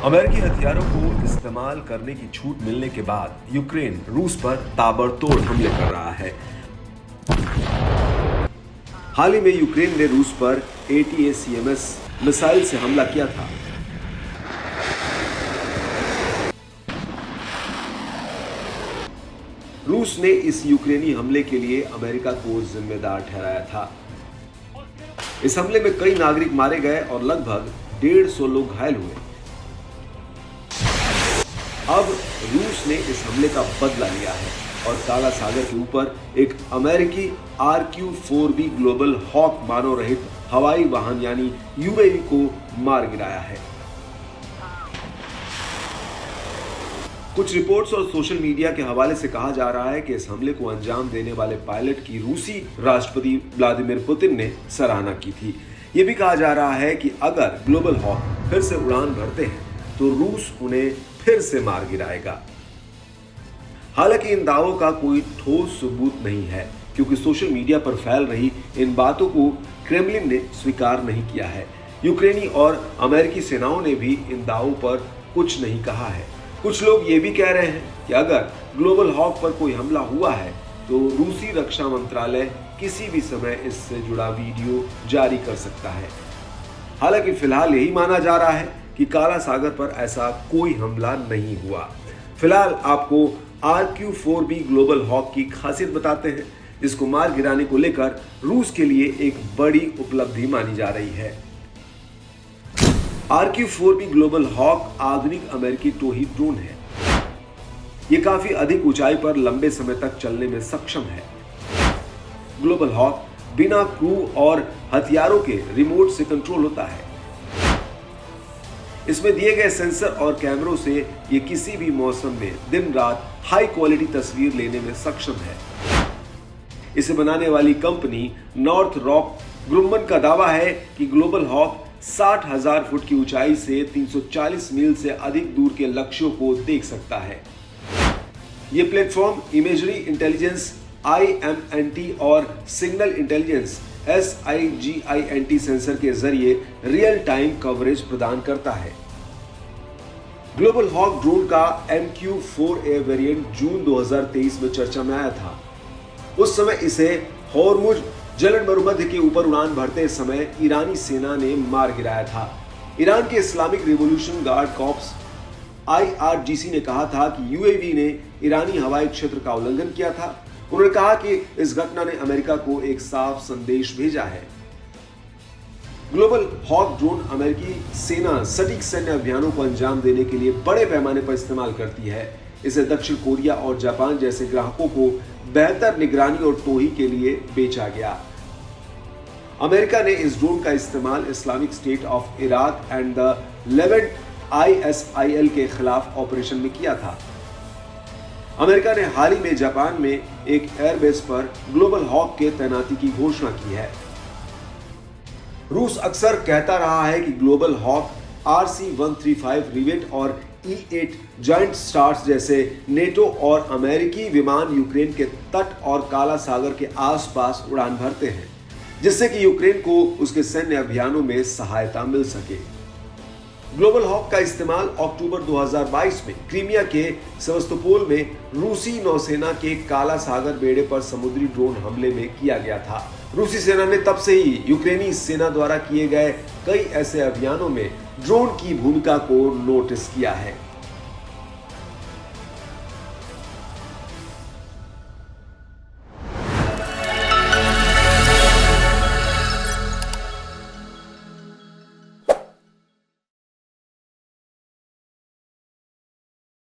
अमेरिकी हथियारों को इस्तेमाल करने की छूट मिलने के बाद यूक्रेन रूस पर ताबड़तोड़ हमले कर रहा है। हाल ही में यूक्रेन ने रूस पर ATACMS मिसाइल से हमला किया था। रूस ने इस यूक्रेनी हमले के लिए अमेरिका को जिम्मेदार ठहराया था। इस हमले में कई नागरिक मारे गए और लगभग 150 लोग घायल हुए। अब रूस ने इस हमले का बदला लिया है और काला सागर के ऊपर एक अमेरिकी RQ-4B ग्लोबल हॉक मानव रहित हवाई वाहन यानी UAV को मार गिराया है। कुछ रिपोर्ट्स और सोशल मीडिया के हवाले से कहा जा रहा है कि इस हमले को अंजाम देने वाले पायलट की रूसी राष्ट्रपति व्लादिमीर पुतिन ने सराहना की थी। यह भी कहा जा रहा है कि अगर ग्लोबल हॉक फिर से उड़ान भरते हैं तो रूस उन्हें फिर से मार गिराएगा। हालांकि इन दावों का कोई ठोस सबूत नहीं है, क्योंकि सोशल मीडिया पर फैल रही इन बातों को क्रेमलिन ने स्वीकार नहीं किया है। यूक्रेनी और अमेरिकी सेनाओं ने भी इन दावों पर कुछ नहीं कहा है। कुछ लोग ये भी कह रहे हैं कि अगर ग्लोबल हॉक पर कोई हमला हुआ है तो रूसी रक्षा मंत्रालय किसी भी समय इससे जुड़ा वीडियो जारी कर सकता है। हालांकि फिलहाल यही माना जा रहा है कि काला सागर पर ऐसा कोई हमला नहीं हुआ। फिलहाल आपको RQ-4B ग्लोबल हॉक की खासियत बताते हैं, जिसको मार गिराने को लेकर रूस के लिए एक बड़ी उपलब्धि मानी जा रही है। RQ-4B ग्लोबल हॉक आधुनिक अमेरिकी टोही ड्रोन है। यह काफी अधिक ऊंचाई पर लंबे समय तक चलने में सक्षम है। ग्लोबल हॉक बिना क्रू और हथियारों के रिमोट से कंट्रोल होता है। इसमें दिए गए सेंसर और कैमरों से ये किसी भी मौसम में दिन रात हाई क्वालिटी तस्वीर लेने में सक्षम है। इसे बनाने वाली कंपनी नॉर्थरॉप ग्रुमन का दावा है कि ग्लोबल हॉक 60,000 फुट की ऊंचाई से 340 मील से अधिक दूर के लक्ष्यों को देख सकता है। यह प्लेटफॉर्म इमेजरी इंटेलिजेंस IMNT और सिग्नल इंटेलिजेंस SIGINT सेंसर के जरिए रियल टाइम कवरेज प्रदान करता है। ग्लोबल हॉक ड्रोन का MQ-4A वेरिएंट जून 2023 में चर्चा में आया था। उस समय इसे होर्मुज जलन मरुमध्य के ऊपर उड़ान भरते समय ईरानी सेना ने मार गिराया था। ईरान के Islamic revolution guard corps IRGC ने कहा था कि UAV ने ईरानी हवाई क्षेत्र का उल्लंघन किया था। उन्होंने कहा कि इस घटना ने अमेरिका को एक साफ संदेश भेजा है। ग्लोबल हॉक ड्रोन अमेरिकी सेना सटीक सैन्य अभियानों को अंजाम देने के लिए बड़े पैमाने पर इस्तेमाल करती है। इसे दक्षिण कोरिया और जापान जैसे ग्राहकों को बेहतर निगरानी और टोही के लिए बेचा गया। अमेरिका ने इस ड्रोन का इस्तेमाल Islamic state of Iraq and the Levant ISIL के खिलाफ ऑपरेशन में किया था। अमेरिका ने हाल ही में जापान में एक एयरबेस पर ग्लोबल हॉक के तैनाती की घोषणा की है। रूस अक्सर कहता रहा है कि ग्लोबल हॉक RC-135 रिवेट और E-8 जॉइंट स्टार्स जैसे नेटो और अमेरिकी विमान यूक्रेन के तट और काला सागर के आसपास उड़ान भरते हैं, जिससे कि यूक्रेन को उसके सैन्य अभियानों में सहायता मिल सके। ग्लोबल हॉक का इस्तेमाल अक्टूबर 2022 में क्रीमिया के सेवस्तोपोल में रूसी नौसेना के काला सागर बेड़े पर समुद्री ड्रोन हमले में किया गया था। रूसी सेना ने तब से ही यूक्रेनी सेना द्वारा किए गए कई ऐसे अभियानों में ड्रोन की भूमिका को नोटिस किया है।